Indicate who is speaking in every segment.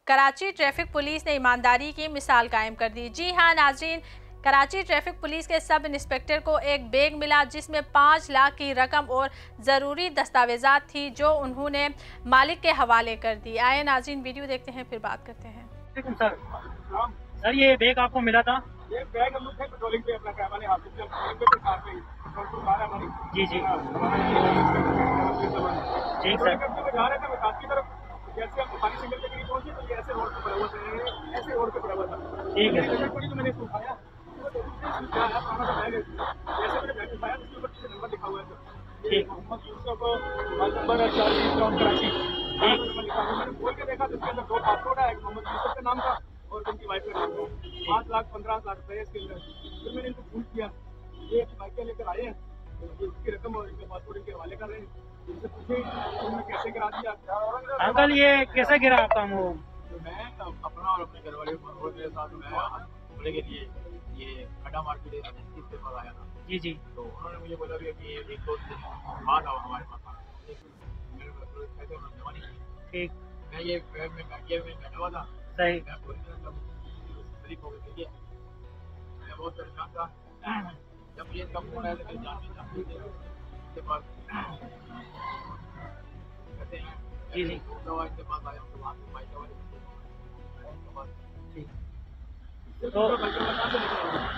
Speaker 1: Karachi traffic police ने ईमानदारी की मिसाल कायम कर दी। जी हाँ नाज़रीन, कराची ट्रैफिक पुलिस के सब इंस्पेक्टर को एक बैग मिला जिसमें 5 लाख की रकम और ज़रूरी दस्तावेज़ात थी जो उन्होंने मालिक के हवाले कर दी। आए नाज़रीन वीडियो देखते हैं फिर बात करते हैं।
Speaker 2: सर ये बैग आपको मिला था?
Speaker 3: ये बैग हम लोग थे पेट्रोलिंग पे अपना ड्राइवर ने हासिल किया पेट्रोलिंग पे कार पे पेट्रोल कार है हमारी।
Speaker 2: जी जी ठीक सर।
Speaker 3: जा रहे थे विकास की तरफ, जैसे हम पानी सिंगल के करीब पहुंचे तो ये ऐसे रोड पे पड़ा हुआ था, ऐसे रोड पे पड़ा हुआ था।
Speaker 2: ठीक है
Speaker 3: सर। तो मैंने इसको उठाया, क्या है पुराना बैग है, जैसे मैंने बैग उठाया उसके ऊपर नंबर लिखा हुआ है,
Speaker 2: ठीक
Speaker 3: मोहम्मद यूसुफ मोबाइल नंबर है 4 कराची। नंबर लिखा हुआ, मैंने खोल के देखा तो उसके अंदर 2 पासपोर्ट है, एक मोहम्मद यूसुफ के नाम का और उनकी वाइफ का नाम का, 5 लाख 15 लाख रुपए इसके अंदर। फिर मैंने इनको फोन किया, ये बाइक लेकर आए हैं, इसकी रकम और इनके पासपोर्ट इनके हवाले कर रहे हैं, इनसे पूछे उन्होंने कैसे गिरा दिया।
Speaker 2: अंकल ये कैसे गिरा आपका मुँह?
Speaker 3: तो मैं अपना और अपने घर वाले और मेरे साथ मैं बोले के लिए ये खड्डा मार के इसके पास आया था।
Speaker 2: जी जी।
Speaker 3: तो उन्होंने मुझे बोला भी कि 1-2 दिन बाद आओ हमारे पास।
Speaker 2: ठीक।
Speaker 3: मैं ये बैग में बैठा हुआ था।
Speaker 2: सही।
Speaker 3: मैं पूरी तरह हो गई, मैं बहुत परेशान था। जब मुझे इसका फोन आया तो मेरी जान में जान उसके बाद कहते हैं
Speaker 2: जी जी
Speaker 3: दवा के पास आया तो वहाँ से बाइक वाले
Speaker 2: तो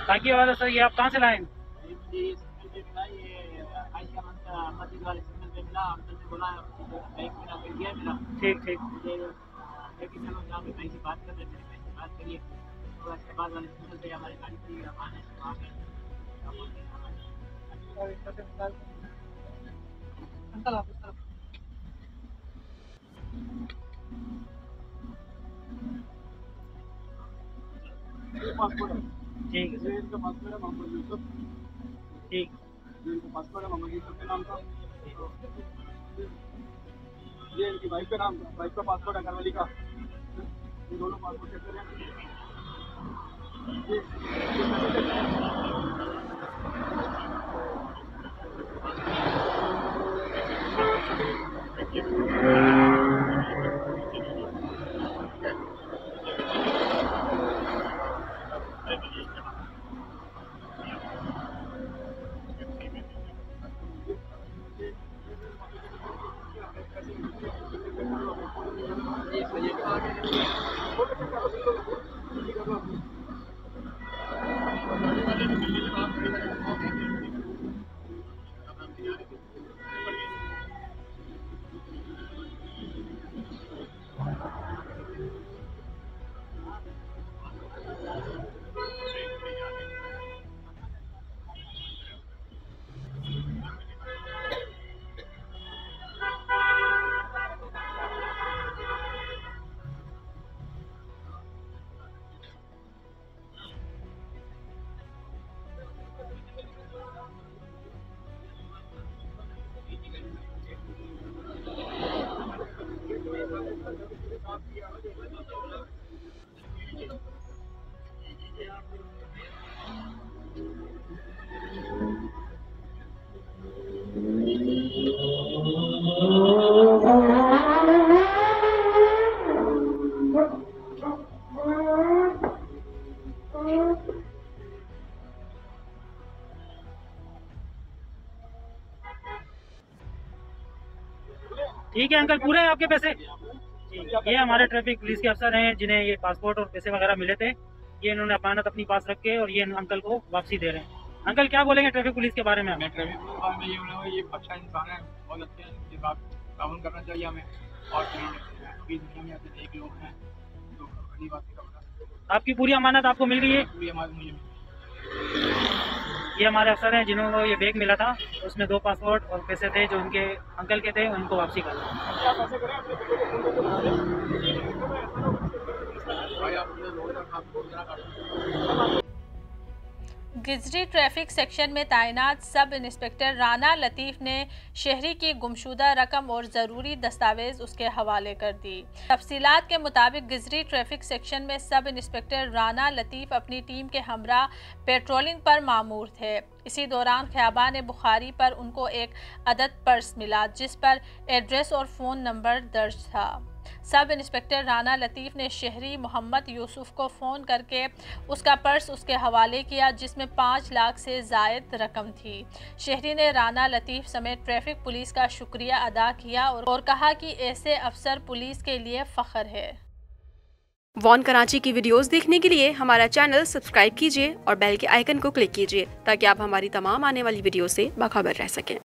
Speaker 2: ताकि वाला सर ये आप कहाँ से लाए? ठीक ठीक।
Speaker 3: अंकल आप इस तरफ पासपोर्ट है।
Speaker 2: ठीक है सर।
Speaker 3: इनका पासपोर्ट है मोहम्मद यूसुफ।
Speaker 2: ठीक।
Speaker 3: इनका पासपोर्ट है मोहम्मद यूसुफ के नाम का। ये इनकी वाइफ का नाम, वाइफ का पासपोर्ट है घरवाली का। इन दोनों पासपोर्ट चेक करें।
Speaker 2: ठीक है अंकल, पूरे हैं आपके पैसे? ये हमारे ट्रैफिक पुलिस के अफसर हैं जिन्हें ये पासपोर्ट और पैसे वगैरह मिले थे, ये इन्होंने अमानत अपनी पास रख के और ये अंकल को वापसी दे रहे हैं। अंकल क्या बोलेंगे ट्रैफिक पुलिस के बारे में?
Speaker 3: मैं ट्रैफिक पुलिस के बारे में ये बोलूँगा, ये अच्छा इंसान है, बहुत अच्छे हैं, इनके साथ ताउन करना चाहिए हमें। और पूरी दुनिया में ऐसे एक लोग हैं तो बड़ी बात है।
Speaker 2: आपकी पूरी अमानत आपको मिल गई है?
Speaker 3: पूरी अमानत मुझे।
Speaker 2: ये हमारे अफसर हैं जिन्होंने ये बैग मिला था, उसमें 2 पासपोर्ट और पैसे थे जो उनके अंकल के थे, उनको वापसी करना।
Speaker 1: गिजरी ट्रैफिक सेक्शन में तैनात सब इंस्पेक्टर राना लतीफ़ ने शहरी की गुमशुदा रकम और ज़रूरी दस्तावेज़ उसके हवाले कर दी। तफसीलात के मुताबिक गिजरी ट्रैफिक सेक्शन में सब इंस्पेक्टर राना लतीफ़ अपनी टीम के हमरा पेट्रोलिंग पर मामूर थे। इसी दौरान ख़ियाबान बुखारी पर उनको एक अदद पर्स मिला जिस पर एड्रेस और फ़ोन नंबर दर्ज था। सब इंस्पेक्टर राना लतीफ़ ने शहरी मोहम्मद यूसुफ को फ़ोन करके उसका पर्स उसके हवाले किया, जिसमें 5 लाख से ज़ायद रकम थी। शहरी ने राना लतीफ़ समेत ट्रैफिक पुलिस का शुक्रिया अदा किया और कहा कि ऐसे अफसर पुलिस के लिए फ़ख्र है।
Speaker 4: वॉन कराची की वीडियोस देखने के लिए हमारा चैनल सब्सक्राइब कीजिए और बेल के आइकन को क्लिक कीजिए ताकि आप हमारी तमाम आने वाली वीडियो से बाखबर रह सकें।